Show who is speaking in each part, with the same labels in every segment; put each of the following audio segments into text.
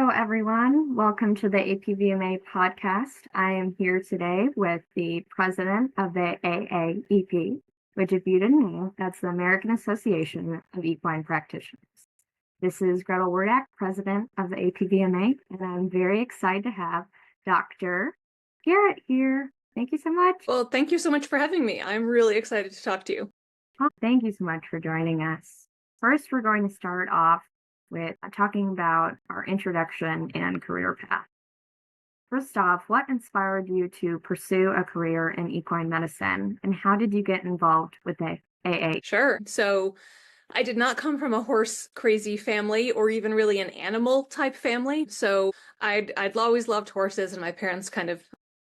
Speaker 1: Hello, everyone. Welcome to the APVMA podcast. I am here today with the president of the AAEP, which, if you didn't know, that's the American Association of Equine Practitioners. This is Gretel and president of the APVMA, and I'm very excited to have Dr. Garrett here. Thank you so much.
Speaker 2: Well, thank you so much for having me. I'm really excited to talk to you.
Speaker 1: Well, thank you so much for joining us. First, we're going to start off with talking about our introduction and career path. First off, what inspired you to pursue a career in equine medicine, and how did you get involved with the AA?
Speaker 2: Sure. So I did not come from a horse crazy family or even really an animal type family. So I'd always loved horses, and my parents kind of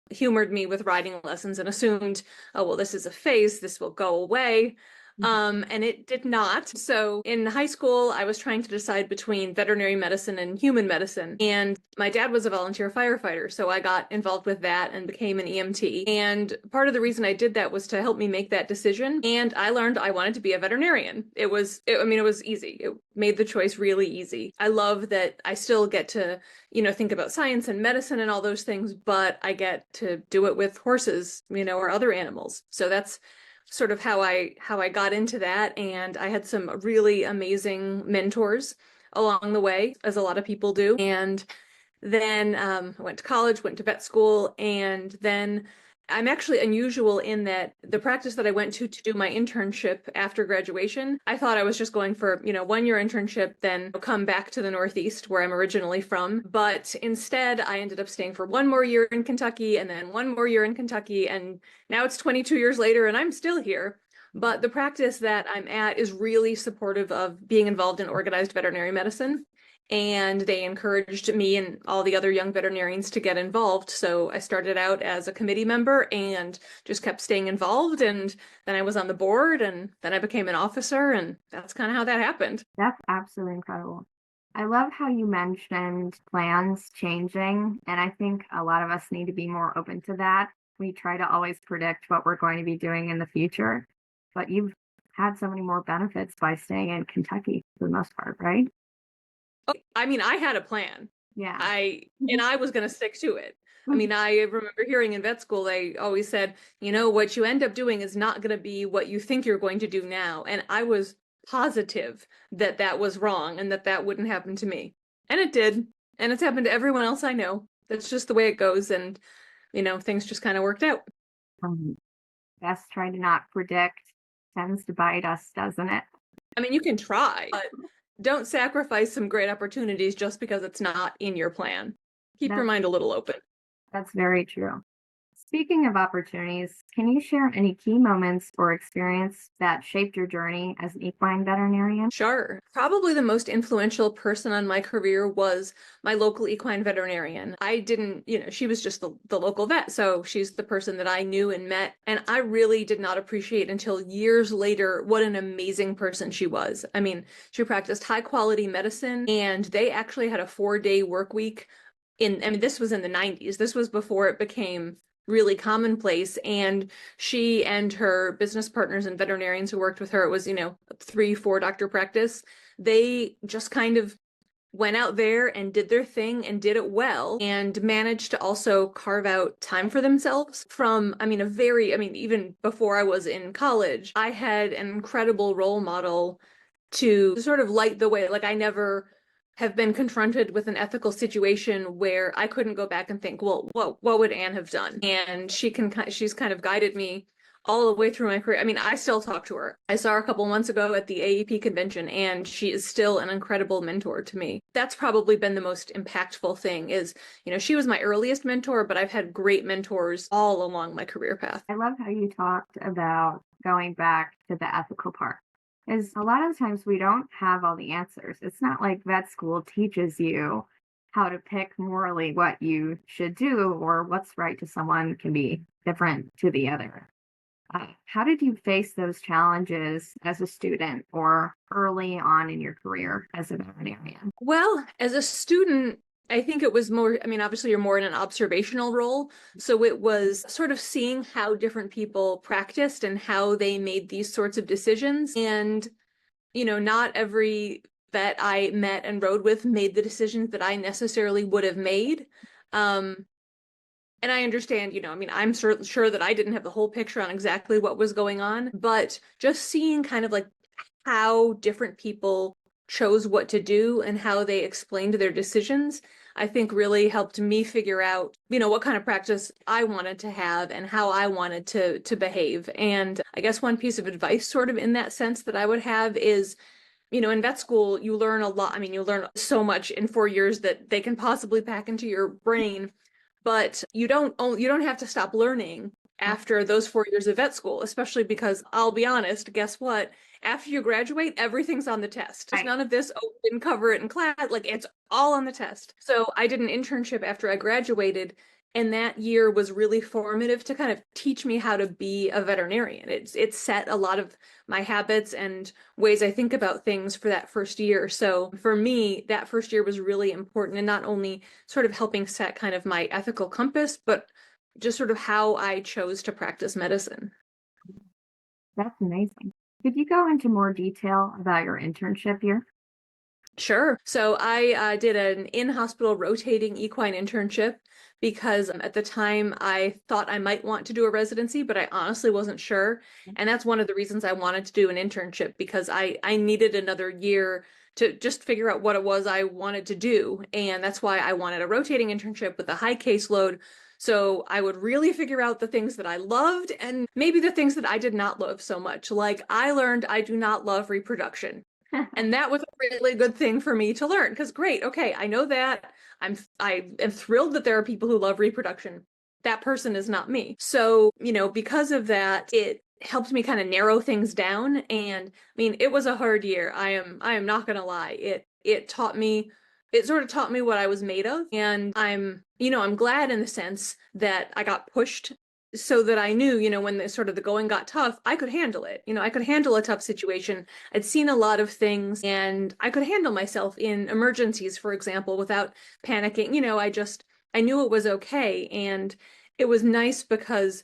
Speaker 2: humored me with riding lessons and assumed, oh, well, this is a phase, this will go away. And it did not. So in high school, I was trying to decide between veterinary medicine and human medicine. And my dad was a volunteer firefighter, so I got involved with that and became an EMT. And part of the reason I did that was to help me make that decision. And I learned I wanted to be a veterinarian. It was easy. It made the choice really easy. I love that I still get to, think about science and medicine and all those things, but I get to do it with horses, or other animals. So that's sort of how I got into that. And I had some really amazing mentors along the way, as a lot of people do. And then I went to college, went to vet school, and then I'm actually unusual in that the practice that I went to do my internship after graduation, I thought I was just going for, 1-year internship, then come back to the Northeast where I'm originally from. But instead, I ended up staying for 1 more year in Kentucky and then 1 more year in Kentucky. And now it's 22 years later and I'm still here. But the practice that I'm at is really supportive of being involved in organized veterinary medicine. And they encouraged me and all the other young veterinarians to get involved. So I started out as a committee member and just kept staying involved. And then I was on the board, and then I became an officer, and that's kind of how that happened.
Speaker 1: That's absolutely incredible. I love how you mentioned plans changing, and I think a lot of us need to be more open to that. We try to always predict what we're going to be doing in the future, but you've had so many more benefits by staying in Kentucky for the most part, right?
Speaker 2: I mean, I had a plan.
Speaker 1: Yeah.
Speaker 2: I was going to stick to it. I mean, I remember hearing in vet school, they always said, what you end up doing is not going to be what you think you're going to do now. And I was positive that that was wrong and that that wouldn't happen to me. And it did. And it's happened to everyone else I know. That's just the way it goes. And, things just kind of worked out.
Speaker 1: Best trying to not predict tends to bite us, doesn't it?
Speaker 2: I mean, you can try, but don't sacrifice some great opportunities just because it's not in your plan. Keep your mind a little open.
Speaker 1: That's very true. Speaking of opportunities, can you share any key moments or experience that shaped your journey as an equine veterinarian?
Speaker 2: Sure. Probably the most influential person on my career was my local equine veterinarian. I didn't, she was just the local vet. So she's the person that I knew and met. And I really did not appreciate until years later what an amazing person she was. I mean, she practiced high quality medicine, and they actually had a 4-day work week. This was in the 90s. This was before it became really commonplace. And she and her business partners and veterinarians who worked with her, it was, 3-4 doctor practice. They just kind of went out there and did their thing and did it well, and managed to also carve out time for themselves from, even before I was in college, I had an incredible role model to sort of light the way. Like, I never have been confronted with an ethical situation where I couldn't go back and think, well, what would Anne have done? And she's kind of guided me all the way through my career. I mean, I still talk to her. I saw her a couple months ago at the AAEP convention, and she is still an incredible mentor to me. That's probably been the most impactful thing is, she was my earliest mentor, but I've had great mentors all along my career path.
Speaker 1: I love how you talked about going back to the ethical part. Is a lot of the times we don't have all the answers. It's not like vet school teaches you how to pick morally what you should do, or what's right to someone can be different to the other. How did you face those challenges as a student or early on in your career as a veterinarian?
Speaker 2: Well, as a student, I think it was more, obviously you're more in an observational role. So it was sort of seeing how different people practiced and how they made these sorts of decisions. And, not every that I met and rode with made the decisions that I necessarily would have made. And I understand, I mean, I'm sure that I didn't have the whole picture on exactly what was going on, but just seeing kind of like how different people chose what to do and how they explained their decisions, I think really helped me figure out, what kind of practice I wanted to have and how I wanted to behave. And I guess one piece of advice sort of in that sense that I would have is, in vet school, you learn a lot. I mean, you learn so much in 4 years that they can possibly pack into your brain, but you don't have to stop learning after those 4 years of vet school, especially because I'll be honest, guess what? After you graduate, everything's on the test. There's
Speaker 1: Right.
Speaker 2: none of this, oh, we didn't cover it in class. Like it's all on the test. So I did an internship after I graduated, and that year was really formative to kind of teach me how to be a veterinarian. It set a lot of my habits and ways I think about things for that first year. So for me, that first year was really important in not only sort of helping set kind of my ethical compass, but just sort of how I chose to practice medicine.
Speaker 1: That's amazing. Could you go into more detail about your internship year?
Speaker 2: Sure. So I did an in-hospital rotating equine internship because at the time I thought I might want to do a residency, but I honestly wasn't sure. And that's one of the reasons I wanted to do an internship, because I needed another year to just figure out what it was I wanted to do. And that's why I wanted a rotating internship with a high caseload. So I would really figure out the things that I loved and maybe the things that I did not love so much. Like I learned I do not love reproduction. And that was a really good thing for me to learn, because great, okay, I know that. I am thrilled that there are people who love reproduction. That person is not me. So, because of that, it helped me kind of narrow things down. And I mean, it was a hard year. I am not gonna lie. It sort of taught me what I was made of. And I'm glad in the sense that I got pushed so that I knew, when the going got tough, I could handle it. I could handle a tough situation. I'd seen a lot of things and I could handle myself in emergencies, for example, without panicking. I knew it was okay. And it was nice because,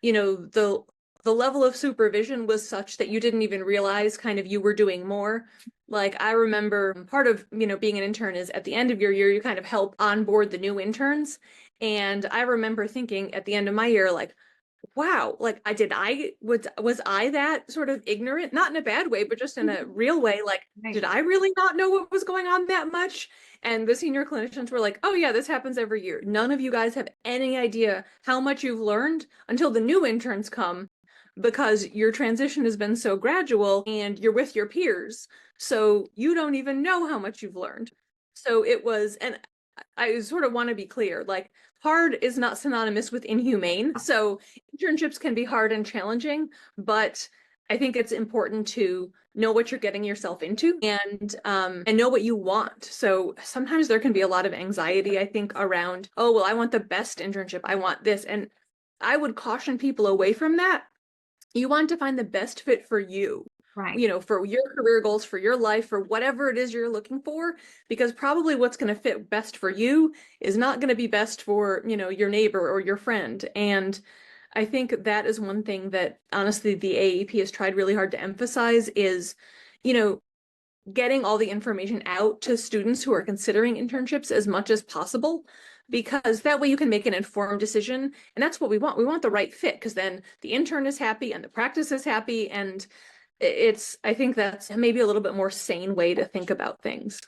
Speaker 2: the level of supervision was such that you didn't even realize kind of you were doing more. Like I remember part of, being an intern is at the end of your year, you kind of help onboard the new interns. And I remember thinking at the end of my year, like, wow, like was I that sort of ignorant? Not in a bad way, but just in a real way. Like,
Speaker 1: Right.
Speaker 2: did I really not know what was going on that much? And the senior clinicians were like, oh yeah, this happens every year. None of you guys have any idea how much you've learned until the new interns come, because your transition has been so gradual and you're with your peers. So you don't even know how much you've learned. So it was, and I sort of want to be clear, like hard is not synonymous with inhumane. So internships can be hard and challenging, but I think it's important to know what you're getting yourself into and know what you want. So sometimes there can be a lot of anxiety, I think, around, oh, well, I want the best internship. I want this. And I would caution people away from that. You want to find the best fit for you,
Speaker 1: Right.
Speaker 2: for your career goals, for your life, for whatever it is you're looking for, because probably what's going to fit best for you is not going to be best for, your neighbor or your friend. And I think that is one thing that honestly the AAEP has tried really hard to emphasize is, you know, getting all the information out to students who are considering internships as much as possible, because that way you can make an informed decision. And that's what we want. We want the right fit, because then the intern is happy and the practice is happy. And I think that's maybe a little bit more sane way to think about things.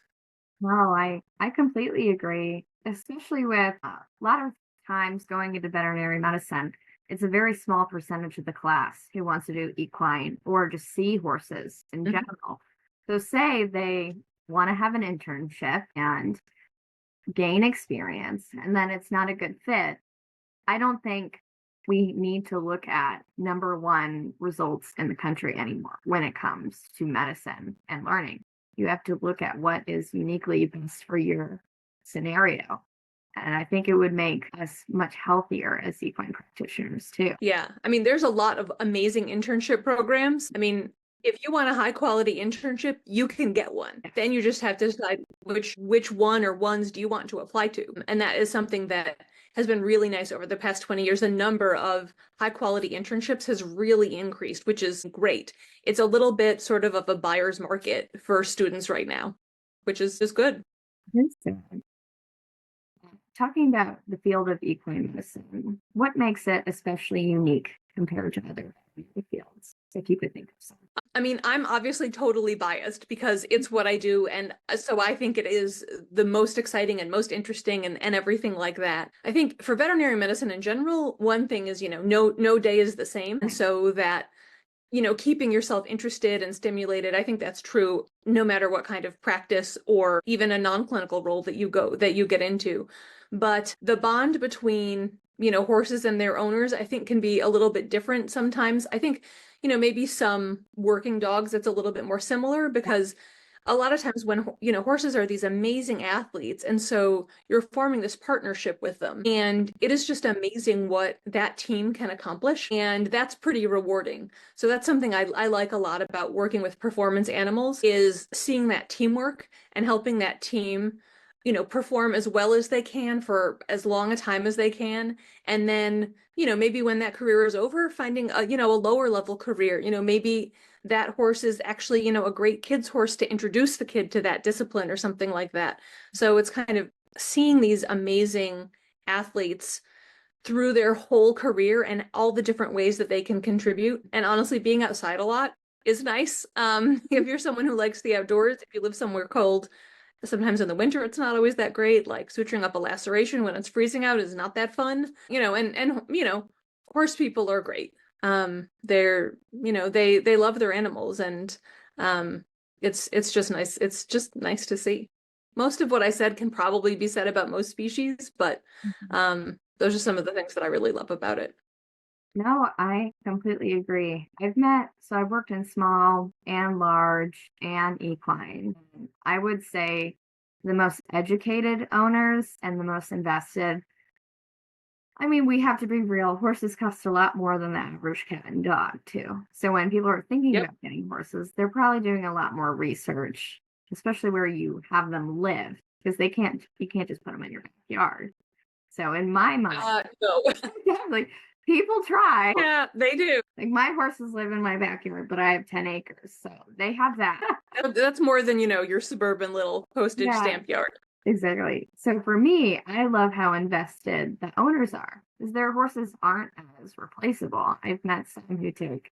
Speaker 1: No, I completely agree, especially with a lot of times going into veterinary medicine. It's a very small percentage of the class who wants to do equine or just see horses in
Speaker 2: Mhm.
Speaker 1: general. So, say they want to have an internship and gain experience, and then it's not a good fit. I don't think we need to look at number one results in the country anymore when it comes to medicine and learning. You have to look at what is uniquely best for your scenario. And I think it would make us much healthier as equine practitioners too.
Speaker 2: Yeah. I mean, there's a lot of amazing internship programs. I mean, if you want a high quality internship, you can get one. Then you just have to decide which one or ones do you want to apply to. And that is something that has been really nice over the past 20 years. The number of high quality internships has really increased, which is great. It's a little bit sort of a buyer's market for students right now, which is good.
Speaker 1: Talking about the field of equine medicine, what makes it especially unique compared to other fields, if you could think of some?
Speaker 2: I mean, I'm obviously totally biased because it's what I do. And so I think it is the most exciting and most interesting and everything like that. I think for veterinary medicine in general, one thing is, no day is the same. And so that, keeping yourself interested and stimulated, I think that's true no matter what kind of practice or even a non-clinical role that you get into. But the bond between, horses and their owners, I think can be a little bit different sometimes. I think, maybe some working dogs, it's a little bit more similar because a lot of times when, horses are these amazing athletes. And so you're forming this partnership with them. And it is just amazing what that team can accomplish. And that's pretty rewarding. So that's something I like a lot about working with performance animals is seeing that teamwork and helping that team, perform as well as they can for as long a time as they can. And then, maybe when that career is over, finding a lower level career, maybe that horse is actually, a great kid's horse to introduce the kid to that discipline or something like that. So it's kind of seeing these amazing athletes through their whole career and all the different ways that they can contribute. And honestly, being outside a lot is nice. If you're someone who likes the outdoors, if you live somewhere cold, sometimes in the winter it's not always that great. Like suturing up a laceration when it's freezing out is not that fun. And horse people are great. They're, they love their animals and it's just nice. It's just nice to see. Most of what I said can probably be said about most species, but those are some of the things that I really love about it.
Speaker 1: No, I completely agree. I've worked in small and large and equine. I would say the most educated owners and the most invested. I mean, we have to be real. Horses cost a lot more than the average cat and dog, too. So when people are thinking
Speaker 2: Yep.
Speaker 1: about getting horses, they're probably doing a lot more research, especially where you have them live, because you can't just put them in your backyard. So in my mind,
Speaker 2: No.
Speaker 1: like people try.
Speaker 2: Yeah, they do.
Speaker 1: Like my horses live in my backyard, but I have 10 acres, so they have that.
Speaker 2: That's more than, your suburban little postage
Speaker 1: Yeah,
Speaker 2: stamp yard.
Speaker 1: exactly. So for me, I love how invested the owners are because their horses aren't as replaceable. I've met some who take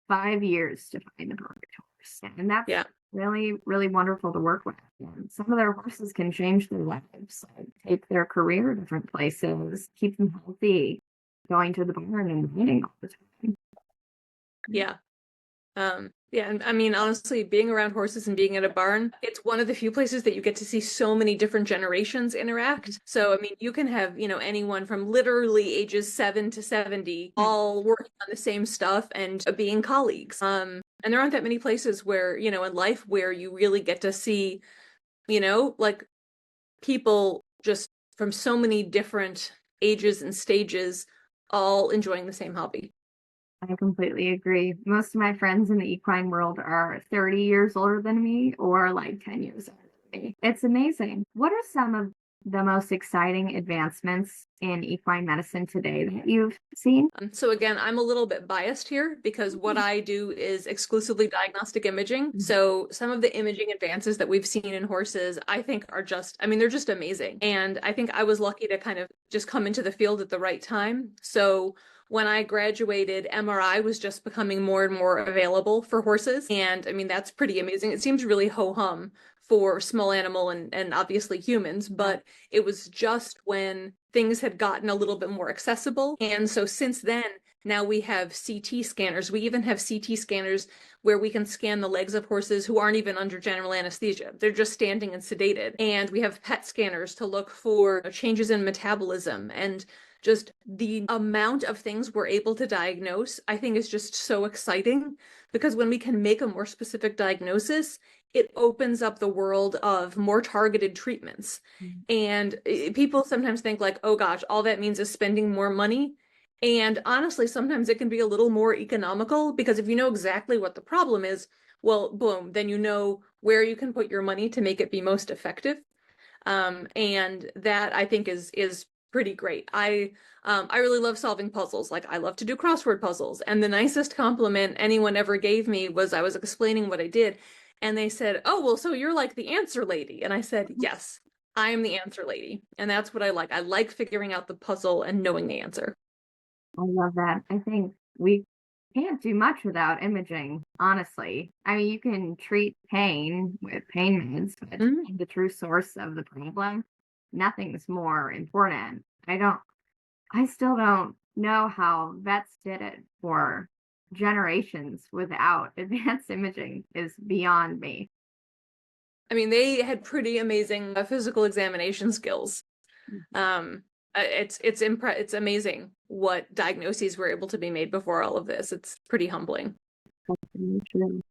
Speaker 1: 5 years to find the perfect horse, and that's
Speaker 2: Yeah.
Speaker 1: really, really wonderful to work with. And some of their horses can change their lives, like take their career different places, keep them healthy, going to the barn and riding all the time.
Speaker 2: Yeah. Yeah, and I mean, honestly, being around horses and being at a barn, it's one of the few places that you get to see so many different generations interact. So, I mean, you can have, anyone from literally ages 7 to 70 all working on the same stuff and being colleagues. And there aren't that many places where, in life where you really get to see, like people just from so many different ages and stages all enjoying the same hobby.
Speaker 1: I completely agree. Most of my friends in the equine world are 30 years older than me or like 10 years older than me. It's amazing. What are some of the most exciting advancements in equine medicine today that you've seen?
Speaker 2: So again, I'm a little bit biased here because what I do is exclusively diagnostic imaging. So some of the imaging advances that we've seen in horses, I think are just, I mean, they're just amazing. And I think I was lucky to kind of just come into the field at the right time. So when I graduated, MRI was just becoming more and more available for horses. And I mean, that's pretty amazing. It seems really ho-hum for small animal and obviously humans, but it was just when things had gotten a little bit more accessible. And so since then, now we have CT scanners. We even have CT scanners where we can scan the legs of horses who aren't even under general anesthesia. They're just standing and sedated. And we have PET scanners to look for changes in metabolism and just the amount of things we're able to diagnose, I think is just so exciting because when we can make a more specific diagnosis, it opens up the world of more targeted treatments. And people sometimes think like, oh gosh, all that means is spending more money. And honestly, sometimes it can be a little more economical because if you know exactly what the problem is, well, boom, then you know where you can put your money to make it be most effective. And that I think is pretty great. I really love solving puzzles. Like I love to do crossword puzzles. And the nicest compliment anyone ever gave me was I was explaining what I did, and they said, "Oh, well, so you're like the answer lady." And I said, "Yes, I am the answer lady." And that's what I like. I like figuring out the puzzle and knowing the answer.
Speaker 1: I love that. I think we can't do much without imaging, honestly. I mean, you can treat pain with pain meds, but to
Speaker 2: Mhm.
Speaker 1: find the true source of the problem, nothing's more important. I still don't know how vets did it for generations without advanced imaging is beyond me.
Speaker 2: I mean, they had pretty amazing physical examination skills.
Speaker 1: Mhm.
Speaker 2: Um, it's amazing what diagnoses were able to be made before all of this. It's pretty humbling.
Speaker 1: Very true.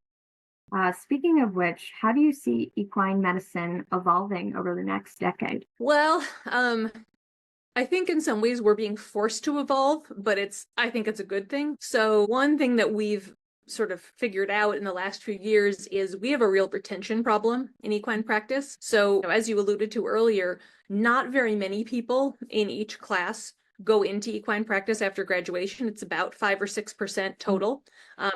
Speaker 1: Speaking of which, how do you see equine medicine evolving over the next decade?
Speaker 2: Well, I think in some ways we're being forced to evolve, but I think it's a good thing. So one thing that we've sort of figured out in the last few years is we have a real retention problem in equine practice. So as you alluded to earlier, not very many people in each class go into equine practice after graduation. It's about 5 or 6% total. And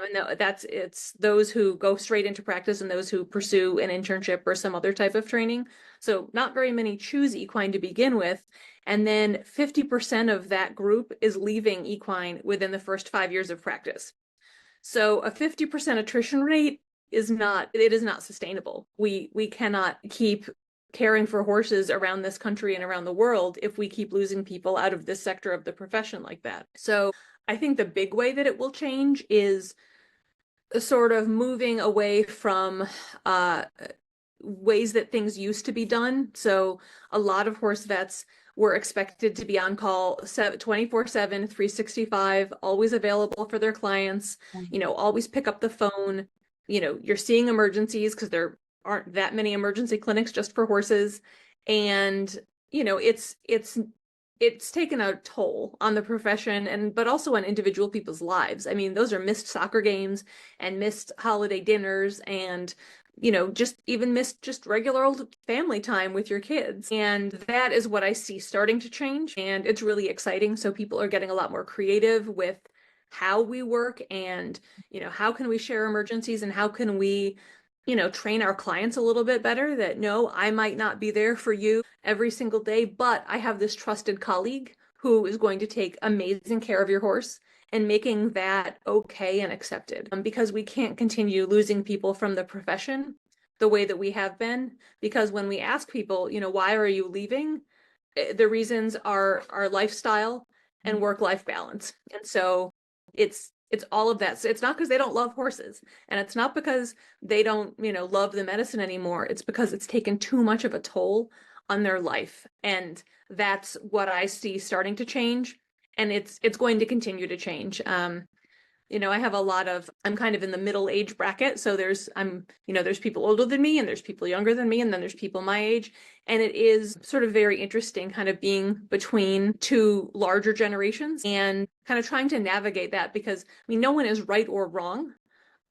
Speaker 2: it's those who go straight into practice and those who pursue an internship or some other type of training. So not very many choose equine to begin with. And then 50% of that group is leaving equine within the first 5 years of practice. So a 50% attrition rate is not sustainable. We cannot keep caring for horses around this country and around the world if we keep losing people out of this sector of the profession like that. So I think the big way that it will change is sort of moving away from uh, ways that things used to be done. So a lot of horse vets were expected to be on call 24/7, 365, always available for their clients, always pick up the phone. You're seeing emergencies because there aren't that many emergency clinics just for horses. And, it's taken a toll on the profession but also on individual people's lives. I mean, those are missed soccer games and missed holiday dinners and just even missed just regular old family time with your kids. And that is what I see starting to change. And it's really exciting. So people are getting a lot more creative with how we work and, how can we share emergencies and how can we, train our clients a little bit better that no, I might not be there for you every single day, but I have this trusted colleague who is going to take amazing care of your horse and making that okay and accepted. Because we can't continue losing people from the profession the way that we have been. Because when we ask people, why are you leaving? The reasons are our lifestyle and work-life balance. And so it's all of that. So it's not because they don't love horses, and it's not because they don't, love the medicine anymore. It's because it's taken too much of a toll on their life. And that's what I see starting to change. And it's going to continue to change. I have I'm kind of in the middle age bracket. So there's people older than me and there's people younger than me and then there's people my age. And it is sort of very interesting kind of being between two larger generations and kind of trying to navigate that because, I mean, no one is right or wrong,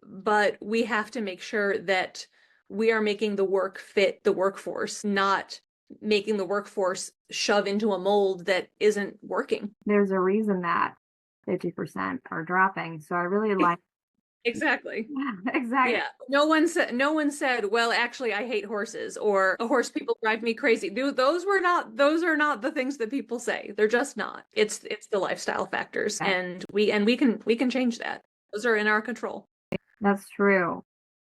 Speaker 2: but we have to make sure that we are making the work fit the workforce, not making the workforce shove into a mold that isn't working.
Speaker 1: There's a reason that 50% are dropping. So I really like,
Speaker 2: Exactly.
Speaker 1: yeah, exactly.
Speaker 2: Yeah. No one said, well, actually I hate horses or horse people drive me crazy. Dude, those are not the things that people say. They're just not. It's the lifestyle factors and we can change that. Those are in our control.
Speaker 1: That's true.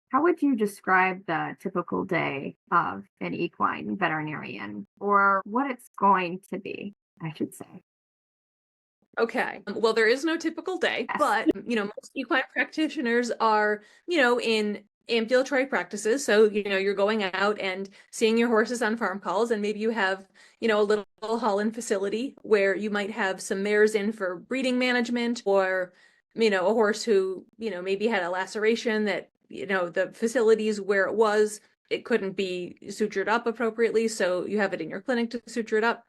Speaker 1: How would you describe the typical day of an equine veterinarian or what it's going to be, I should say?
Speaker 2: Okay. Well, there is no typical day,
Speaker 1: Yes.
Speaker 2: but most equine practitioners are, in ambulatory practices. So, you're going out and seeing your horses on farm calls, and maybe you have, a little haul-in facility where you might have some mares in for breeding management, or, a horse who, maybe had a laceration that, the facilities where it couldn't be sutured up appropriately. So you have it in your clinic to suture it up.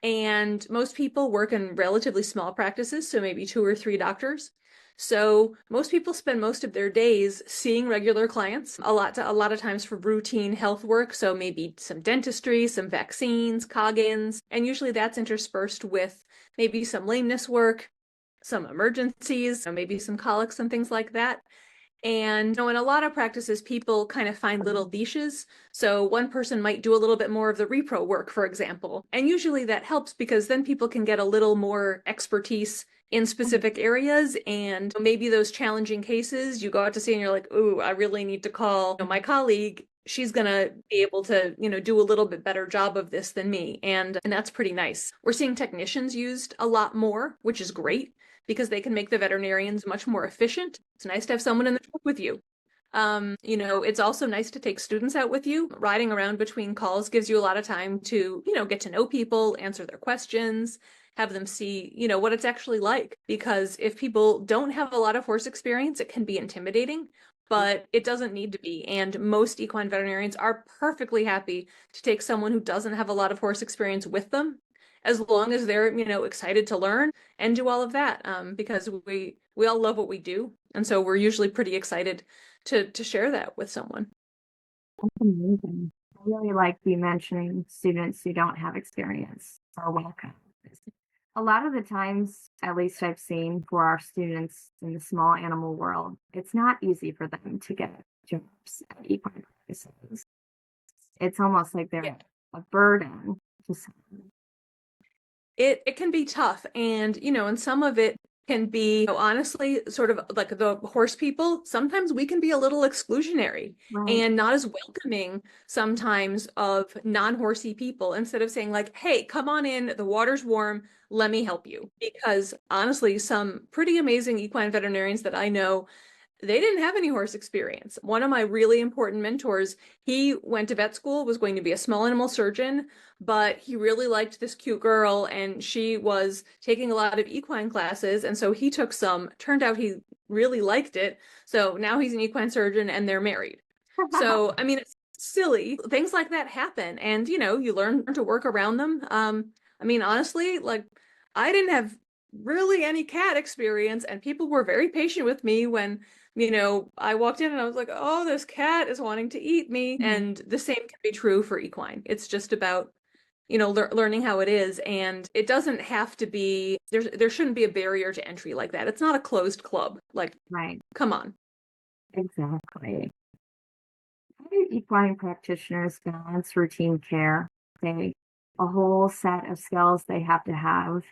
Speaker 2: And most people work in relatively small practices, so maybe 2 or 3 doctors. So most people spend most of their days seeing regular clients, a lot of times for routine health work. So maybe some dentistry, some vaccines, Coggins, and usually that's interspersed with maybe some lameness work, some emergencies, maybe some colics and things like that. And in a lot of practices, people kind of find little niches. So one person might do a little bit more of the repro work, for example. And usually that helps because then people can get a little more expertise in specific areas. And maybe those challenging cases you go out to see and you're like, ooh, I really need to call my colleague. She's going to be able to, do a little bit better job of this than me. And that's pretty nice. We're seeing technicians used a lot more, which is great because they can make the veterinarians much more efficient. It's nice to have someone in the truck with you. It's also nice to take students out with you. Riding around between calls gives you a lot of time to, get to know people, answer their questions, have them see, what it's actually like. Because if people don't have a lot of horse experience, it can be intimidating, but it doesn't need to be. And most equine veterinarians are perfectly happy to take someone who doesn't have a lot of horse experience with them, as long as they're, excited to learn and do all of that, because we all love what we do. And so we're usually pretty excited to share that with someone.
Speaker 1: That's amazing. I really like you mentioning students who don't have experience are welcome. A lot of the times, at least I've seen for our students in the small animal world, it's not easy for them to get jobs at equine practices. It's almost like they're
Speaker 2: Yeah.
Speaker 1: a burden to some.
Speaker 2: It can be tough, and some of it can be, honestly, sort of like the horse people. Sometimes we can be a little exclusionary
Speaker 1: Right.
Speaker 2: and not as welcoming sometimes of non-horsey people, instead of saying like, hey, come on in, the water's warm, let me help you. Because honestly, some pretty amazing equine veterinarians that I know, they didn't have any horse experience. One of my really important mentors, he went to vet school, was going to be a small animal surgeon, but he really liked this cute girl and she was taking a lot of equine classes. And so he took some, turned out he really liked it. So now he's an equine surgeon and they're married. So, I mean, it's silly. Things like that happen. And, you learn to work around them. I mean, honestly, like I didn't have really any cat experience and people were very patient with me when I walked in and I was like, oh, this cat is wanting to eat me. And the same can be true for equine. It's just about, learning how it is. And it doesn't have to be, there shouldn't be a barrier to entry like that. It's not a closed club. Like,
Speaker 1: Right.
Speaker 2: come on.
Speaker 1: Exactly. How do equine practitioners balance routine care? They a whole set of skills they have to have.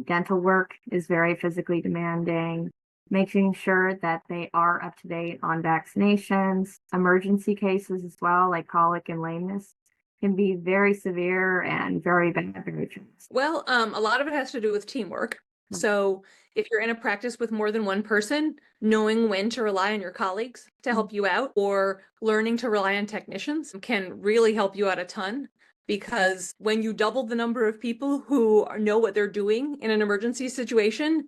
Speaker 1: Dental work is very physically demanding. Making sure that they are up to date on vaccinations, emergency cases as well, like colic and lameness, can be very severe and very bad, very fast.
Speaker 2: Well, a lot of it has to do with teamwork. So if you're in a practice with more than one person, knowing when to rely on your colleagues to help you out or learning to rely on technicians can really help you out a ton. Because when you double the number of people who know what they're doing in an emergency situation,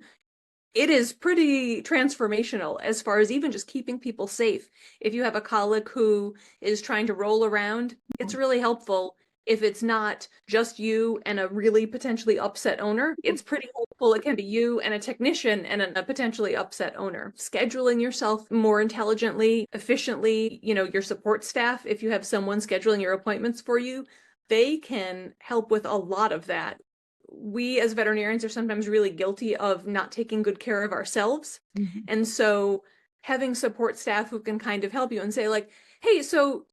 Speaker 2: it is pretty transformational as far as even just keeping people safe. If you have a colic who is trying to roll around, it's really helpful. If it's not just you and a really potentially upset owner, it's pretty helpful. It can be you and a technician and a potentially upset owner. Scheduling yourself more intelligently, efficiently, your support staff, if you have someone scheduling your appointments for you, they can help with a lot of that. We as veterinarians are sometimes really guilty of not taking good care of ourselves.
Speaker 1: Mhm.
Speaker 2: And so having support staff who can kind of help you and say like, hey, so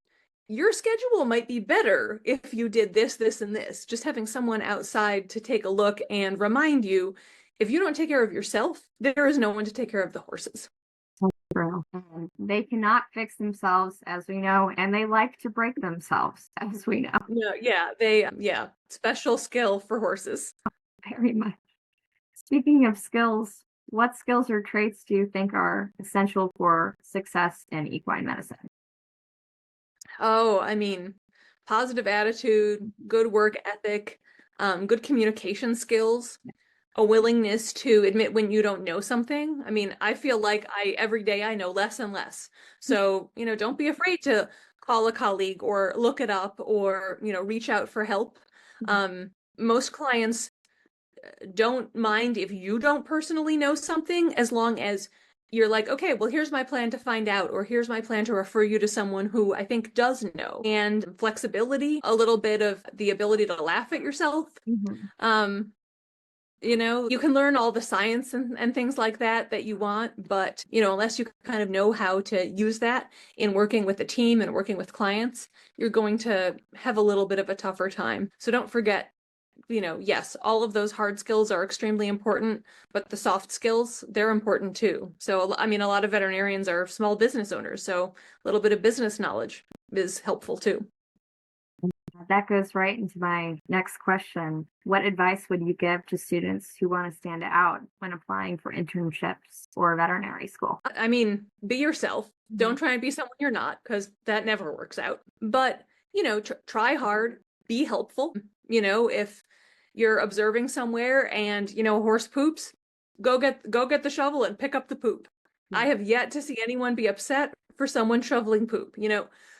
Speaker 2: your schedule might be better if you did this, this, and this. Just having someone outside to take a look and remind you, if you don't take care of yourself, there is no one to take care of the horses.
Speaker 1: True. And they cannot fix themselves, as we know, and they like to break themselves, as we know.
Speaker 2: No, yeah, special skill for horses.
Speaker 1: Very much. Speaking of skills, what skills or traits do you think are essential for success in equine medicine?
Speaker 2: Oh, I mean, positive attitude, good work ethic, good communication skills, a willingness to admit when you don't know something. I mean, I feel like every day I know less and less. So, don't be afraid to call a colleague or look it up or, reach out for help. most clients don't mind if you don't personally know something, as long as you're like, okay, well, here's my plan to find out, or here's my plan to refer you to someone who I think does know. And flexibility, a little bit of the ability to laugh at yourself.
Speaker 1: Mhm.
Speaker 2: You can learn all the science and things like that you want, but, unless you kind of know how to use that in working with the team and working with clients, you're going to have a little bit of a tougher time. So don't forget, yes, all of those hard skills are extremely important, but the soft skills, they're important too. So, I mean, a lot of veterinarians are small business owners, so a little bit of business knowledge is helpful too.
Speaker 1: That goes right into my next question. What advice would you give to students who want to stand out when applying for internships or veterinary school?
Speaker 2: I mean, be yourself.
Speaker 1: Mhm.
Speaker 2: Don't try and be someone you're not, because that never works out. But, try hard, be helpful. If you're observing somewhere and, a horse poops, go get the shovel and pick up the poop. I
Speaker 1: Yeah.
Speaker 2: have yet to see anyone be upset for someone shoveling poop.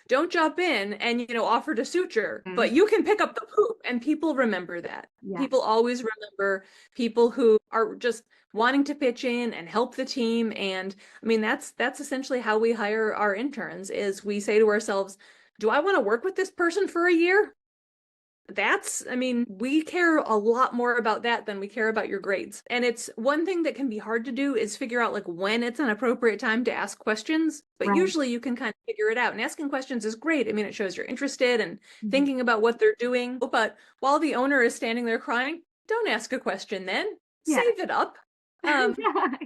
Speaker 2: Don't jump in and, offer to suture,
Speaker 1: Mhm.
Speaker 2: but you can pick up the poop, and people remember that.
Speaker 1: Yeah.
Speaker 2: People always remember people who are just wanting to pitch in and help the team. And I mean, that's essentially how we hire our interns, is we say to ourselves, do I want to work with this person for a year? I mean, we care a lot more about that than we care about your grades. And it's one thing that can be hard to do is figure out like when it's an appropriate time to ask questions, but
Speaker 1: Right.
Speaker 2: usually you can kind of figure it out. And asking questions is great. I mean, it shows you're interested and
Speaker 1: Mhm.
Speaker 2: thinking about what they're doing. But while the owner is standing there crying, don't ask a question then.
Speaker 1: Yeah.
Speaker 2: Save it up. Um,
Speaker 1: Yeah.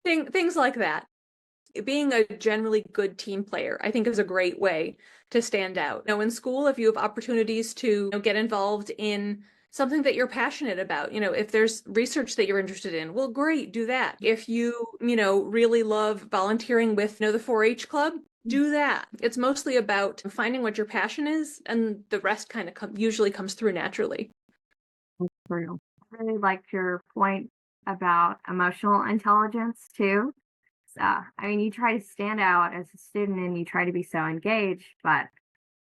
Speaker 2: things like that. Being a generally good team player, I think, is a great way to stand out. In school, if you have opportunities to, get involved in something that you're passionate about, if there's research that you're interested in, well, great, do that. If you, really love volunteering with, the 4-H club, do that. It's mostly about finding what your passion is, and the rest kind of usually comes through naturally.
Speaker 1: True. I really liked your point about emotional intelligence too. I mean, you try to stand out as a student and you try to be so engaged, but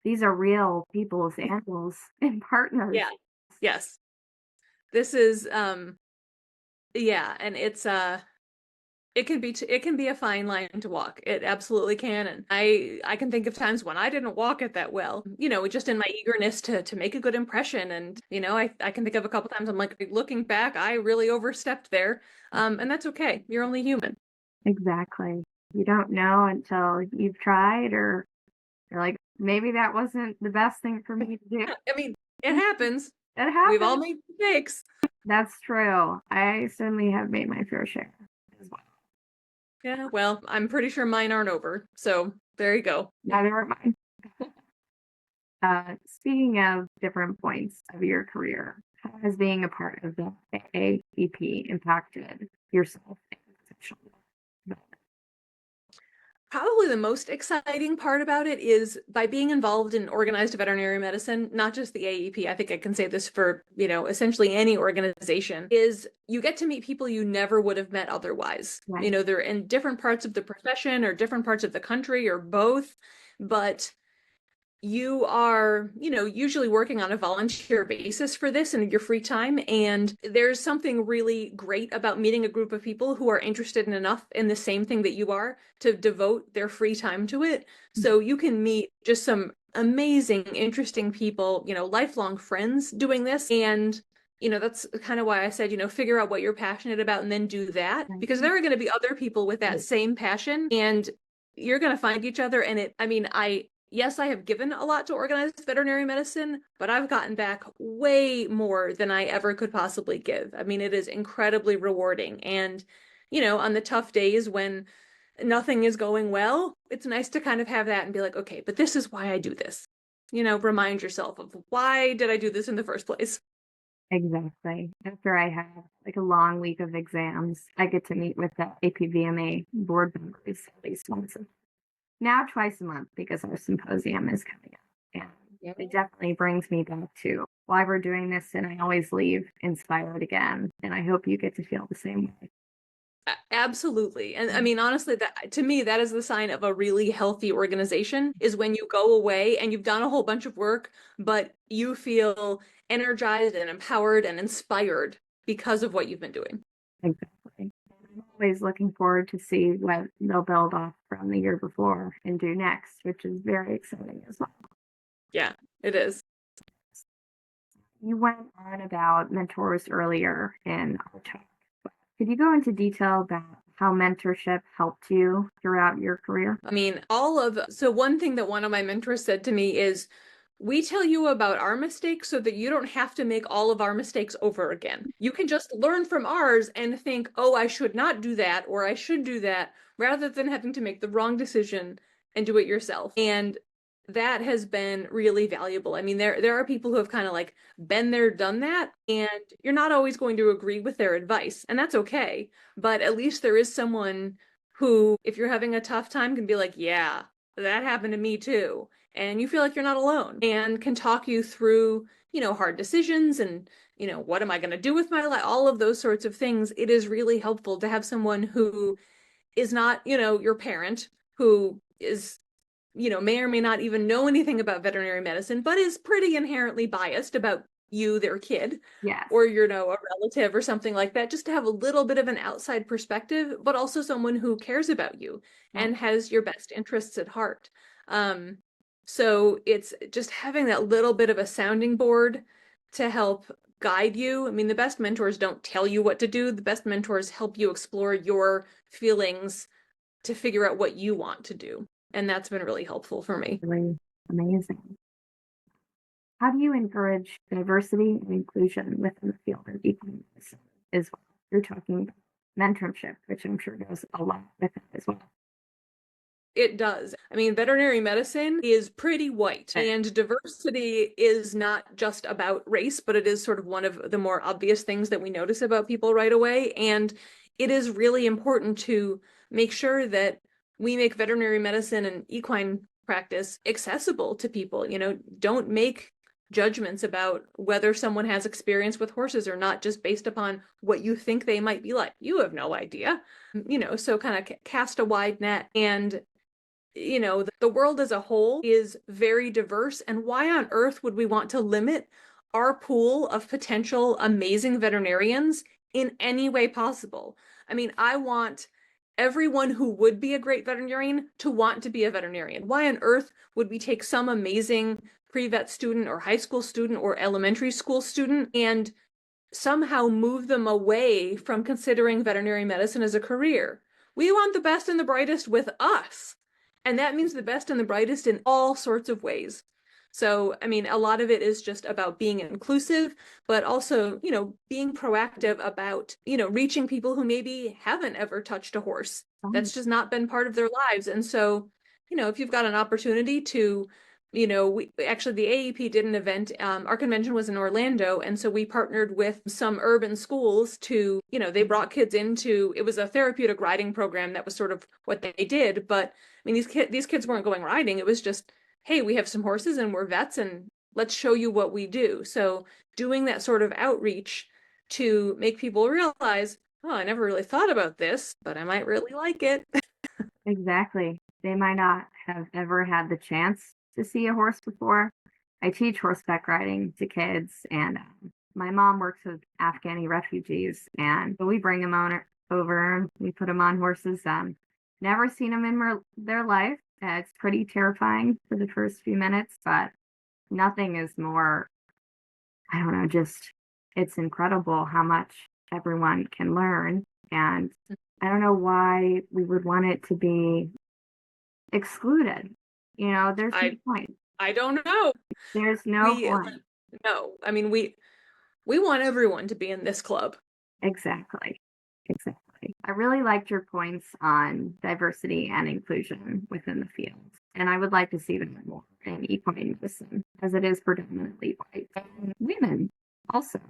Speaker 1: these are real people's animals and partners.
Speaker 2: Yeah. Yes. This is yeah, and it can be a fine line to walk. It absolutely can. And I can think of times when I didn't walk it that well, just in my eagerness to make a good impression. And, I can think of a couple times I'm like, looking back, I really overstepped there. And that's okay. You're only human.
Speaker 1: Exactly. You don't know until you've tried, or you're like, maybe that wasn't the best thing for me to do.
Speaker 2: I mean, it happens.
Speaker 1: It
Speaker 2: We've all
Speaker 1: happens.
Speaker 2: made mistakes.
Speaker 1: That's true. I certainly have made my fair share as well.
Speaker 2: Yeah, well, I'm pretty sure mine aren't over. So there you go.
Speaker 1: Neither are mine. Speaking of different points of your career, how has being a part of the AAEP impacted yourself and professional development?
Speaker 2: Probably the most exciting part about it is by being involved in organized veterinary medicine, not just the AEP, I think I can say this for, essentially any organization, is you get to meet people you never would have met otherwise.
Speaker 1: Right.
Speaker 2: They're in different parts of the profession or different parts of the country or both, but you are, usually working on a volunteer basis for this in your free time. And there's something really great about meeting a group of people who are interested in enough in the same thing that you are to devote their free time to it. So you can meet just some amazing, interesting people, lifelong friends doing this. And that's kind of why I said, figure out what you're passionate about and then do that,
Speaker 1: Right.
Speaker 2: because there are going to be other people with that same passion, and you're going to find each other. And yes, I have given a lot to organized veterinary medicine, but I've gotten back way more than I ever could possibly give. I mean, it is incredibly rewarding. And, on the tough days when nothing is going well, it's nice to kind of have that and be like, okay, but this is why I do this. Remind yourself of, why did I do this in the first place?
Speaker 1: Exactly. After I have like a long week of exams, I get to meet with the APVMA board members at least once now twice a month because our symposium is coming up. And
Speaker 2: Yeah.
Speaker 1: it definitely brings me back to why we're doing this. And I always leave inspired again. And I hope you get to feel the same way.
Speaker 2: Absolutely. And I mean, honestly, that to me, that is the sign of a really healthy organization, is when you go away and you've done a whole bunch of work, but you feel energized and empowered and inspired because of what you've been doing.
Speaker 1: Exactly. I'm always looking forward to see what they'll build off from the year before and do next, which is very exciting as well.
Speaker 2: Yeah, it is.
Speaker 1: You went on about mentors earlier in our talk. Could you go into detail about how mentorship helped you throughout your career?
Speaker 2: I mean, so one thing that one of my mentors said to me is, we tell you about our mistakes so that you don't have to make all of our mistakes over again. You can just learn from ours and think, oh, I should not do that, or I should do that, rather than having to make the wrong decision and do it yourself. And that has been really valuable. I mean, there are people who have kind of like been there, done that, and you're not always going to agree with their advice, and that's okay. But at least there is someone who, if you're having a tough time, can be like, yeah, that happened to me too. And you feel like you're not alone and can talk you through, hard decisions and, what am I going to do with my life? All of those sorts of things. It is really helpful to have someone who is not, your parent, who is, may or may not even know anything about veterinary medicine, but is pretty inherently biased about you, their kid,
Speaker 1: Yes.
Speaker 2: or a relative or something like that, just to have a little bit of an outside perspective, but also someone who cares about you and has your best interests at heart. So it's just having that little bit of a sounding board to help guide you. I mean, the best mentors don't tell you what to do. The best mentors help you explore your feelings to figure out what you want to do. And that's been really helpful for me.
Speaker 1: Really amazing. How do you encourage diversity and inclusion within the field of equine medicine as well? You're talking about mentorship, which I'm sure goes a lot with it as well.
Speaker 2: It does. I mean, veterinary medicine is pretty white, and diversity is not just about race, but it is sort of one of the more obvious things that we notice about people right away. And it is really important to make sure that we make veterinary medicine and equine practice accessible to people. Don't make judgments about whether someone has experience with horses or not just based upon what you think they might be like. You have no idea. So kind of cast a wide net. And the world as a whole is very diverse. And why on earth would we want to limit our pool of potential amazing veterinarians in any way possible? I mean, I want everyone who would be a great veterinarian to want to be a veterinarian. Why on earth would we take some amazing pre-vet student or high school student or elementary school student and somehow move them away from considering veterinary medicine as a career? We want the best and the brightest with us. And that means the best and the brightest in all sorts of ways. So, I mean, a lot of it is just about being inclusive, but also, being proactive about, reaching people who maybe haven't ever touched a horse. That's just not been part of their lives. And so, if you've got an opportunity to, we actually, the AAEP did an event. Our convention was in Orlando, and so we partnered with some urban schools to, they brought kids into. It was a therapeutic riding program. That was sort of what they did. But I mean, these kids weren't going riding. It was just, hey, we have some horses and we're vets, and let's show you what we do. So doing that sort of outreach to make people realize, oh, I never really thought about this, but I might really like it.
Speaker 1: Exactly. They might not have ever had the chance to see a horse before. I teach horseback riding to kids, and my mom works with Afghani refugees, and we bring them over and we put them on horses. Never seen them in their life. It's pretty terrifying for the first few minutes, but nothing is more, I don't know, just it's incredible how much everyone can learn. And I don't know why we would want it to be excluded. There's no point.
Speaker 2: I don't know.
Speaker 1: There's no point.
Speaker 2: No, I mean, we want everyone to be in this club.
Speaker 1: Exactly. I really liked your points on diversity and inclusion within the field. And I would like to see that more in equine medicine, as it is predominantly white and women also.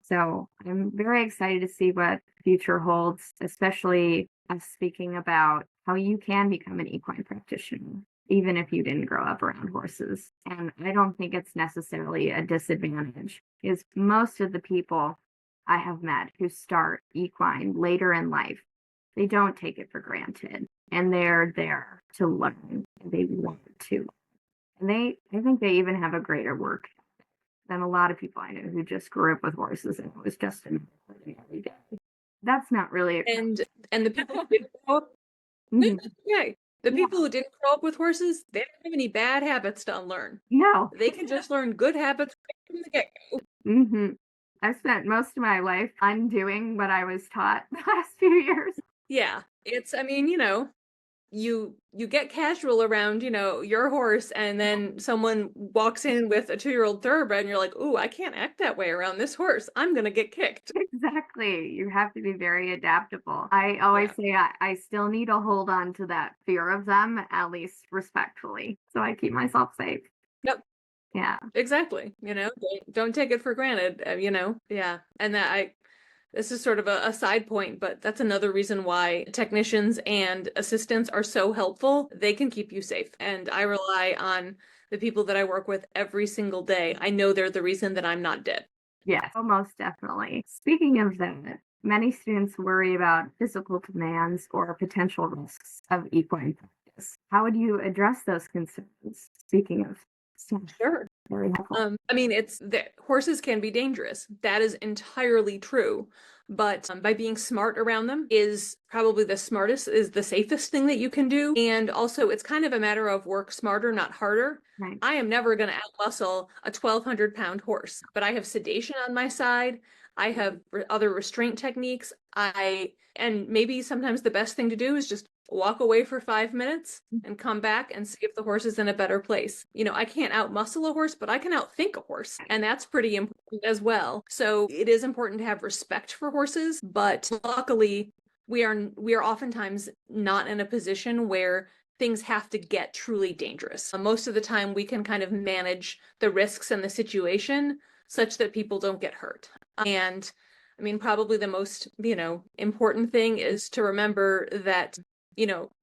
Speaker 1: So I'm very excited to see what the future holds, especially us speaking about how you can become an equine practitioner, even if you didn't grow up around horses. And I don't think it's necessarily a disadvantage, because most of the people I have met who start equine later in life, they don't take it for granted, and they're there to learn. They want to. And I think they even have a greater work. than a lot of people I know who just grew up with horses and it was just an every day. That's not really
Speaker 2: And the people who didn't grow up,
Speaker 1: Mhm.
Speaker 2: okay. The
Speaker 1: Yeah.
Speaker 2: people who didn't grow up with horses, they don't have any bad habits to unlearn.
Speaker 1: No.
Speaker 2: They can just learn good habits right from the get-go.
Speaker 1: hmm I've spent most of my life undoing what I was taught the last few years.
Speaker 2: Yeah. It's, I mean, you get casual around, your horse, and then someone walks in with a 2-year-old thoroughbred and you're like, ooh, I can't act that way around this horse. I'm gonna get kicked.
Speaker 1: Exactly. You have to be very adaptable. I always
Speaker 2: Yeah.
Speaker 1: say I still need to hold on to that fear of them, at least respectfully, so I keep myself safe.
Speaker 2: Yep.
Speaker 1: Yeah.
Speaker 2: Exactly. Don't take it for granted, Yeah. And this is sort of a side point, but that's another reason why technicians and assistants are so helpful. They can keep you safe. And I rely on the people that I work with every single day. I know they're the reason that I'm not dead.
Speaker 1: Yes. Oh, most definitely. Speaking of that, many students worry about physical demands or potential risks of equine practice. How would you address those concerns? Speaking of stuff,
Speaker 2: Sure.
Speaker 1: very helpful.
Speaker 2: I mean, it's that horses can be dangerous. That is entirely true. But by being smart around them is probably is the safest thing that you can do. And also, it's kind of a matter of work smarter, not harder.
Speaker 1: Right.
Speaker 2: I am never going to outmuscle a 1,200-pound horse, but I have sedation on my side. I have other restraint techniques. And maybe sometimes the best thing to do is just walk away for 5 minutes and come back and see if the horse is in a better place. I can't outmuscle a horse, but I can outthink a horse, and that's pretty important as well. So it is important to have respect for horses, but luckily we are oftentimes not in a position where things have to get truly dangerous. Most of the time we can kind of manage the risks and the situation such that people don't get hurt. And I mean, probably the most, important thing is to remember that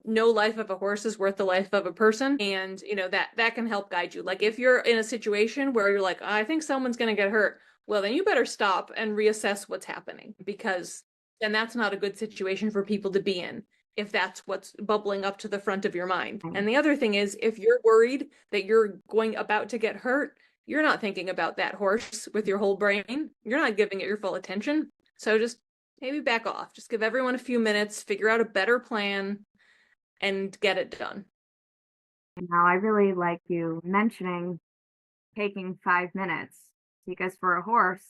Speaker 2: no life of a horse is worth the life of a person. And, that can help guide you. Like if you're in a situation where you're like, I think someone's going to get hurt, well, then you better stop and reassess what's happening, because then that's not a good situation for people to be in if that's what's bubbling up to the front of your mind. And the other thing is, if you're worried that you're about to get hurt, you're not thinking about that horse with your whole brain. You're not giving it your full attention. So just maybe back off. Just give everyone a few minutes, figure out a better plan, and get it done.
Speaker 1: Now, I really like you mentioning taking 5 minutes because for a horse,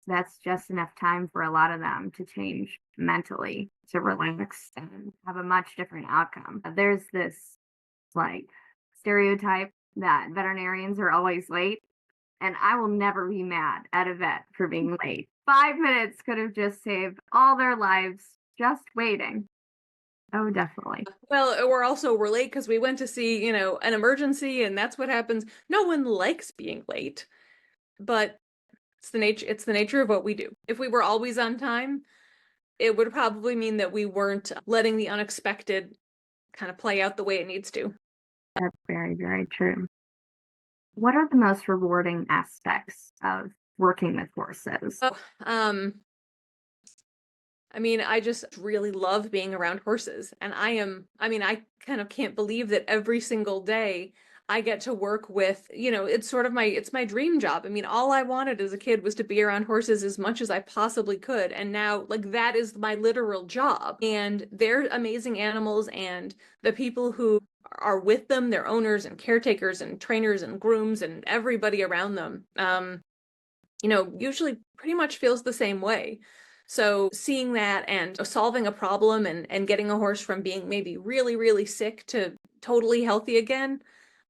Speaker 1: that's just enough time for a lot of them to change mentally, to relax and have a much different outcome. There's this like stereotype that veterinarians are always late, and I will never be mad at a vet for being late. 5 minutes could have just saved all their lives just waiting. Oh, definitely.
Speaker 2: Well, we're late because we went to see, an emergency, and that's what happens. No one likes being late, but it's the nature of what we do. If we were always on time, it would probably mean that we weren't letting the unexpected kind of play out the way it needs to.
Speaker 1: That's very, very true. What are the most rewarding aspects of working with horses?
Speaker 2: Oh, I mean, I just really love being around horses. And I kind of can't believe that every single day I get to work with, it's sort of it's my dream job. I mean, all I wanted as a kid was to be around horses as much as I possibly could. And now, like, that is my literal job. And they're amazing animals. And the people who are with them, their owners and caretakers and trainers and grooms and everybody around them, usually pretty much feels the same way. So seeing that and solving a problem and getting a horse from being maybe really, really sick to totally healthy again,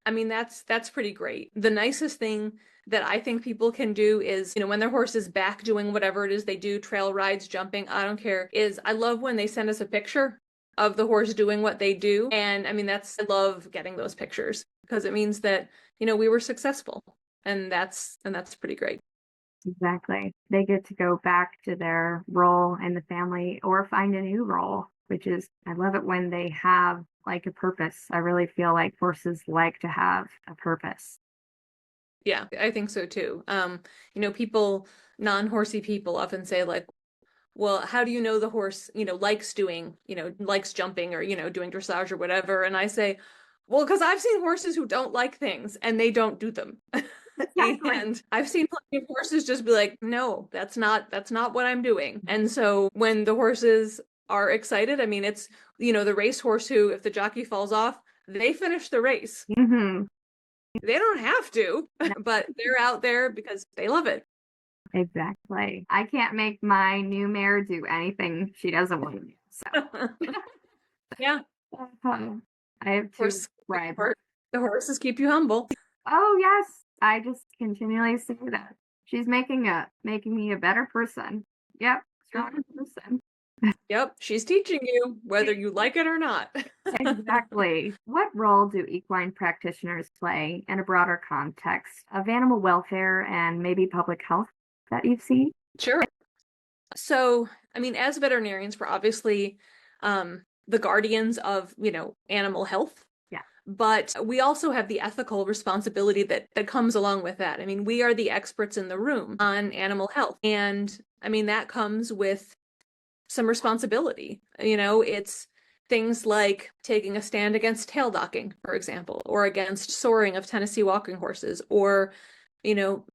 Speaker 2: I mean, that's pretty great. The nicest thing that I think people can do is, when their horse is back doing whatever it is they do, trail rides, jumping, I don't care, is I love when they send us a picture of the horse doing what they do. And I mean, I love getting those pictures because it means that, we were successful. And that's pretty great.
Speaker 1: Exactly. They get to go back to their role in the family or find a new role, which is, I love it when they have like a purpose. I really feel like horses like to have a purpose.
Speaker 2: Yeah, I think so too. Non-horsey people often say like, well, how do you know the horse, likes doing, likes jumping or, doing dressage or whatever? And I say, well, because I've seen horses who don't like things and they don't do them.
Speaker 1: Exactly.
Speaker 2: And I've seen plenty of horses just be like, no, that's not what I'm doing. And so when the horses are excited, I mean, it's, the racehorse who, if the jockey falls off, they finish the race.
Speaker 1: Hmm.
Speaker 2: They don't have to, but they're out there because they love it.
Speaker 1: Exactly. I can't make my new mare do anything she doesn't want to do. So
Speaker 2: Yeah,
Speaker 1: I have to
Speaker 2: horse,
Speaker 1: bribe her.
Speaker 2: hor- the horses keep you humble.
Speaker 1: Oh yes, I just continually say that. She's making me a better person. Yep, stronger person.
Speaker 2: Yep, she's teaching you whether you like it or not.
Speaker 1: Exactly. What role do equine practitioners play in a broader context of animal welfare and maybe public health that you've seen?
Speaker 2: Sure. So, I mean, as veterinarians, we're obviously the guardians of, animal health,
Speaker 1: Yeah.
Speaker 2: but we also have the ethical responsibility that comes along with that. I mean, we are the experts in the room on animal health. And I mean, that comes with some responsibility. It's things like taking a stand against tail docking, for example, or against soring of Tennessee walking horses, or,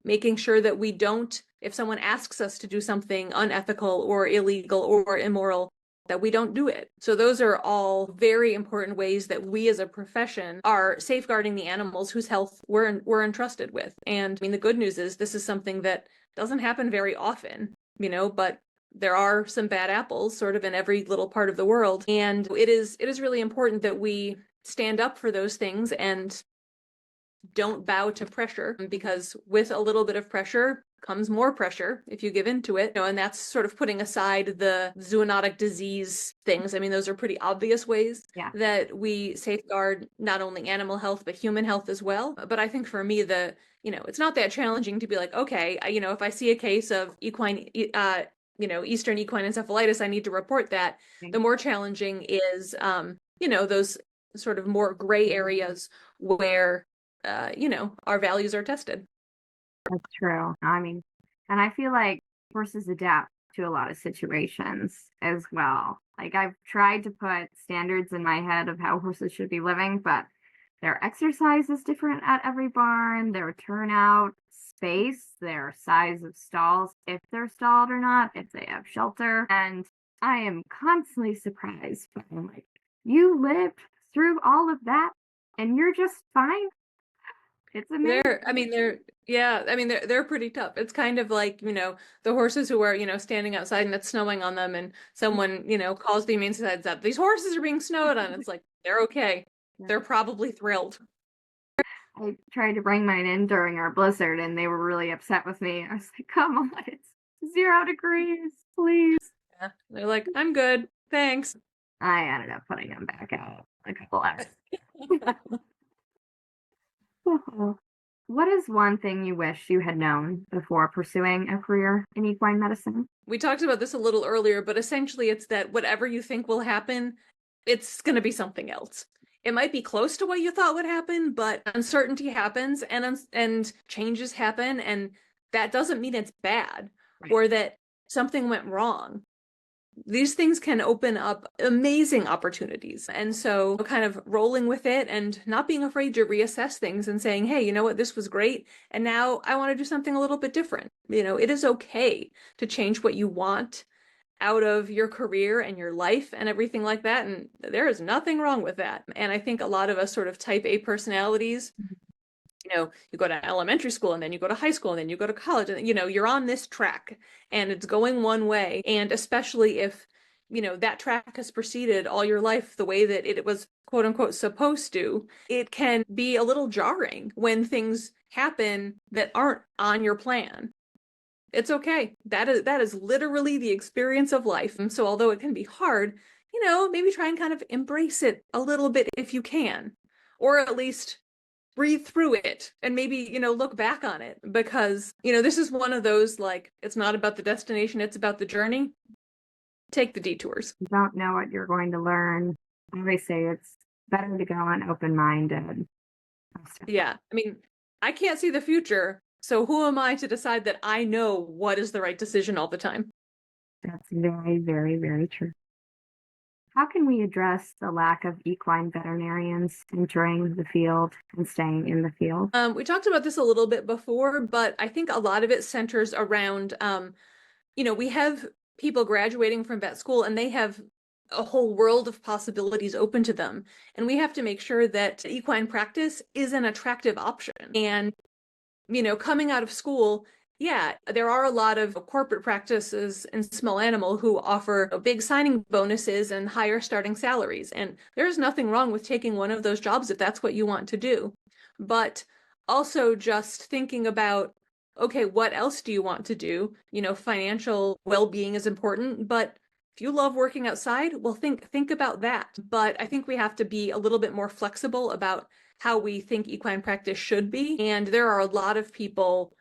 Speaker 2: making sure that we don't, if someone asks us to do something unethical or illegal or immoral, that we don't do it. So those are all very important ways that we as a profession are safeguarding the animals whose health we're entrusted with. And I mean, the good news is this is something that doesn't happen very often, but there are some bad apples sort of in every little part of the world. And it is really important that we stand up for those things and don't bow to pressure, because with a little bit of pressure comes more pressure if you give into it. And that's sort of putting aside the zoonotic disease things. I mean, those are pretty obvious ways
Speaker 1: Yeah.
Speaker 2: that we safeguard not only animal health, but human health as well. But I think for me, it's not that challenging to be like, okay, if I see a case of equine, Eastern equine encephalitis, I need to report that. The more challenging is, those sort of more gray areas where our values are tested.
Speaker 1: That's true. I mean, and I feel like horses adapt to a lot of situations as well. Like I've tried to put standards in my head of how horses should be living, but their exercise is different at every barn, their turnout space, their size of stalls, if they're stalled or not, if they have shelter. And I am constantly surprised by like, you lived through all of that and you're just fine. It's amazing.
Speaker 2: They're pretty tough. It's kind of like, the horses who are, standing outside and it's snowing on them and someone, calls the humane society up. These horses are being snowed on. It's like, they're okay. They're probably thrilled.
Speaker 1: I tried to bring mine in during our blizzard and they were really upset with me. I was like, come on, it's 0 degrees, please.
Speaker 2: Yeah. They're like, I'm good. Thanks.
Speaker 1: I ended up putting them back out a couple hours. What is one thing you wish you had known before pursuing a career in equine medicine?
Speaker 2: We talked about this a little earlier, but essentially it's that whatever you think will happen, it's going to be something else. It might be close to what you thought would happen, but uncertainty happens and changes happen, and that doesn't mean it's bad or that something went wrong. These things can open up amazing opportunities. And so kind of rolling with it and not being afraid to reassess things and saying, hey, you know what, this was great. And now I want to do something a little bit different. It is okay to change what you want out of your career and your life and everything like that. And there is nothing wrong with that. And I think a lot of us sort of type A personalities, you go to elementary school and then you go to high school and then you go to college and, you're on this track and it's going one way. And especially if, that track has proceeded all your life the way that it was quote unquote supposed to, it can be a little jarring when things happen that aren't on your plan. It's okay. That is literally the experience of life. And so although it can be hard, maybe try and kind of embrace it a little bit if you can, or at least breathe through it and maybe, look back on it, because, this is one of those, like, it's not about the destination, it's about the journey. Take the detours.
Speaker 1: You don't know what you're going to learn. I always say it's better to go on open-minded.
Speaker 2: Yeah. I mean, I can't see the future, so who am I to decide that I know what is the right decision all the time?
Speaker 1: That's very, very, very true. How can we address the lack of equine veterinarians entering the field and staying in the field?
Speaker 2: We talked about this a little bit before, but I think a lot of it centers around, we have people graduating from vet school and they have a whole world of possibilities open to them. And we have to make sure that equine practice is an attractive option. And, coming out of school, yeah, there are a lot of corporate practices in small animal who offer big signing bonuses and higher starting salaries. And there's nothing wrong with taking one of those jobs if that's what you want to do. But also just thinking about, okay, what else do you want to do? Financial well-being is important, but if you love working outside, well, think about that. But I think we have to be a little bit more flexible about how we think equine practice should be. And there are a lot of people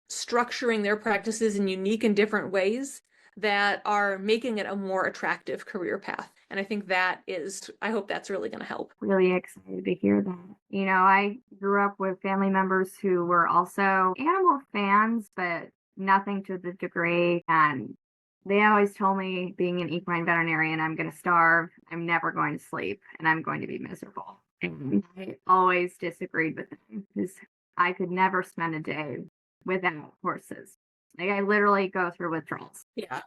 Speaker 2: structuring their practices in unique and different ways that are making it a more attractive career path. And I think I hope that's really going to help.
Speaker 1: Really excited to hear that. I grew up with family members who were also animal fans, but nothing to the degree. And they always told me, being an equine veterinarian, I'm going to starve, I'm never going to sleep, and I'm going to be miserable. And I always disagreed with them because I could never spend a day without horses. Like, I literally go through withdrawals.
Speaker 2: Yeah.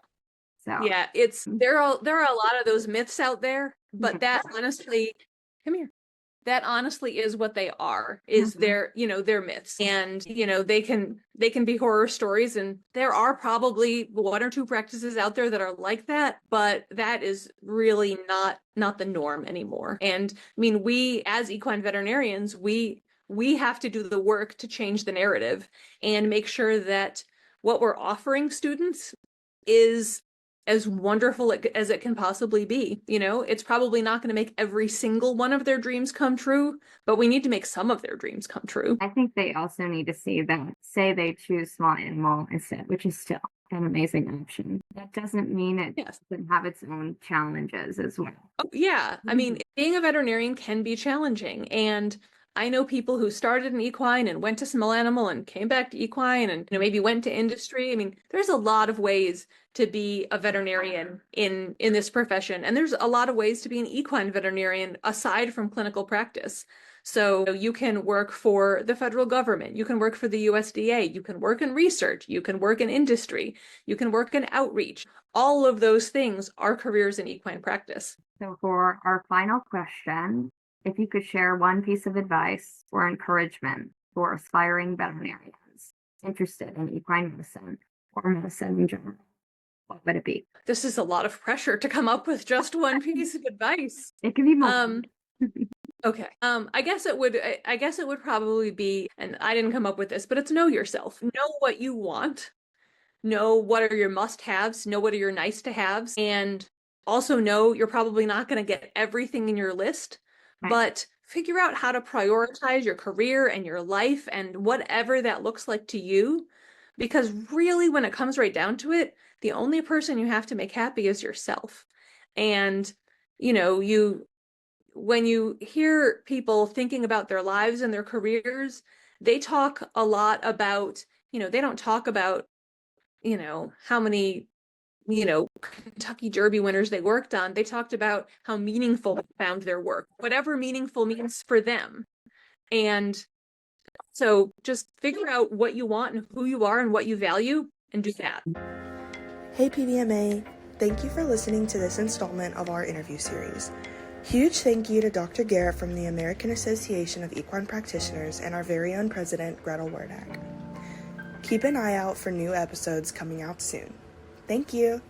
Speaker 1: So
Speaker 2: yeah, there are a lot of those myths out there, but that honestly, come here. That honestly is what they are, is they're myths. And, they can be horror stories, and there are probably one or two practices out there that are like that, but that is really not the norm anymore. And I mean, we as equine veterinarians, we have to do the work to change the narrative and make sure that what we're offering students is as wonderful as it can possibly be. It's probably not going to make every single one of their dreams come true, but we need to make some of their dreams come true.
Speaker 1: I think they also need to see that, say they choose small animal instead, which is still an amazing option. That doesn't mean it doesn't have its own challenges as well.
Speaker 2: Oh, yeah. I mean, being a veterinarian can be challenging. And I know people who started in equine and went to small animal and came back to equine and maybe went to industry. I mean, there's a lot of ways to be a veterinarian in this profession. And there's a lot of ways to be an equine veterinarian aside from clinical practice. So you can work for the federal government, you can work for the USDA, you can work in research, you can work in industry, you can work in outreach. All of those things are careers in equine practice.
Speaker 1: So for our final question, if you could share one piece of advice or encouragement for aspiring veterinarians interested in equine medicine or medicine in general, what would it be?
Speaker 2: This is a lot of pressure to come up with just one piece of advice.
Speaker 1: It can be more.
Speaker 2: Okay. I guess it would probably be, and I didn't come up with this, but it's know yourself. Know what you want. Know what are your must-haves, know what are your nice-to-haves, and also know you're probably not going to get everything in your list, but figure out how to prioritize your career and your life and whatever that looks like to you. Because really, when it comes right down to it, the only person you have to make happy is yourself. And, when you hear people thinking about their lives and their careers, they talk a lot about, they don't talk about, how many, Kentucky Derby winners they worked on. They talked about how meaningful they found their work, whatever meaningful means for them. And so just figure out what you want and who you are and what you value and do that.
Speaker 3: Hey PVMA, thank you for listening to this installment of our interview series. Huge thank you to Dr. Garrett from the American Association of Equine Practitioners and our very own president, Gretel and Dr. Keep an eye out for new episodes coming out soon. Thank you.